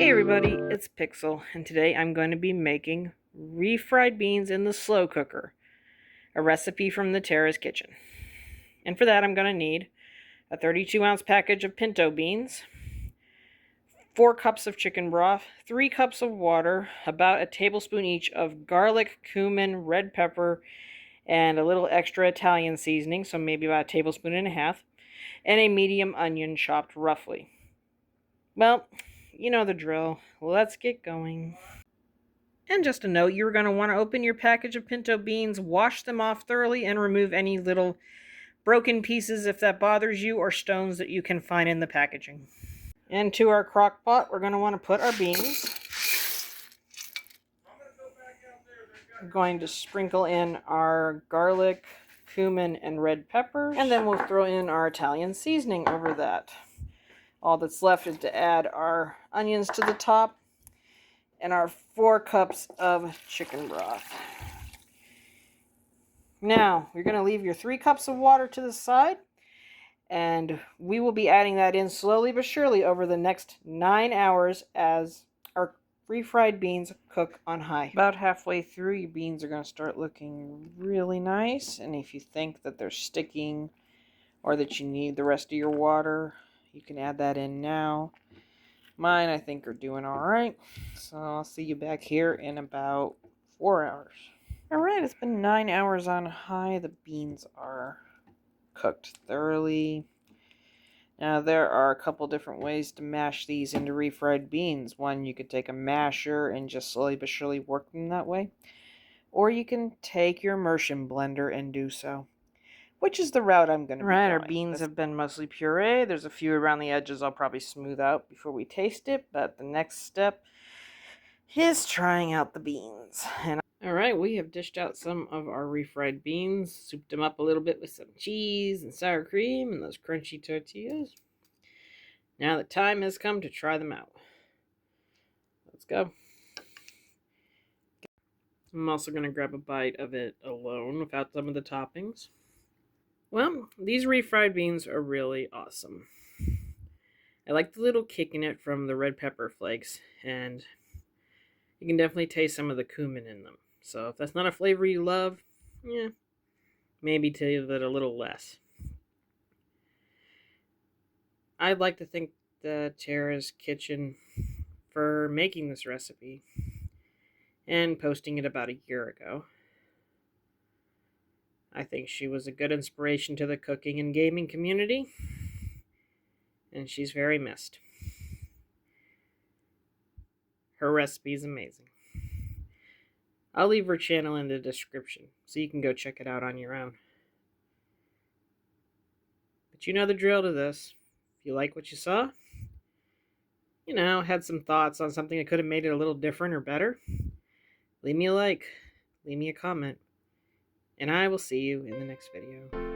Hey everybody, it's Pixel, and today I'm going to be making refried beans in the slow cooker, a recipe from the Terrace Kitchen. And for that I'm going to need a 32-ounce package of pinto beans, 4 cups of chicken broth, 3 cups of water, about a tablespoon each of garlic, cumin, red pepper, and a little extra Italian seasoning, so maybe about a tablespoon and a half, and a medium onion chopped roughly. Well, you know the drill. Let's get going. And just a note, you're going to want to open your package of pinto beans, wash them off thoroughly, and remove any little broken pieces if that bothers you, or stones that you can find in the packaging. And to our crock pot, we're going to want to put our beans. We're going to sprinkle in our garlic, cumin, and red pepper, and then we'll throw in our Italian seasoning over that. All that's left is to add our onions to the top and our 4 cups of chicken broth. Now, you're going to leave your 3 cups of water to the side, and we will be adding that in slowly but surely over the next 9 hours as our refried beans cook on high. About halfway through, your beans are going to start looking really nice, and if you think that they're sticking or that you need the rest of your water, you can add that in now. Mine, I think, are doing all right. So I'll see you back here in about 4 hours. All right, it's been 9 hours on high. The beans are cooked thoroughly. Now, there are a couple different ways to mash these into refried beans. One, you could take a masher and just slowly but surely work them that way. Or you can take your immersion blender and do so, which is the route I'm going to be going. Our beans have been mostly puree. There's a few around the edges I'll probably smooth out before we taste it, but the next step is trying out the beans. All right, we have dished out some of our refried beans, souped them up a little bit with some cheese and sour cream and those crunchy tortillas. Now the time has come to try them out. Let's go. I'm also going to grab a bite of it alone without some of the toppings. Well, these refried beans are really awesome. I like the little kick in it from the red pepper flakes, and you can definitely taste some of the cumin in them. So if that's not a flavor you love, maybe taste it a little less. I'd like to thank the Terrace Kitchen for making this recipe and posting it about a year ago. I think she was a good inspiration to the cooking and gaming community, and she's very missed. Her recipe is amazing. I'll leave her channel in the description, so you can go check it out on your own. But you know the drill to this. If you like what you saw, had some thoughts on something that could have made it a little different or better, leave me a like, leave me a comment, and I will see you in the next video.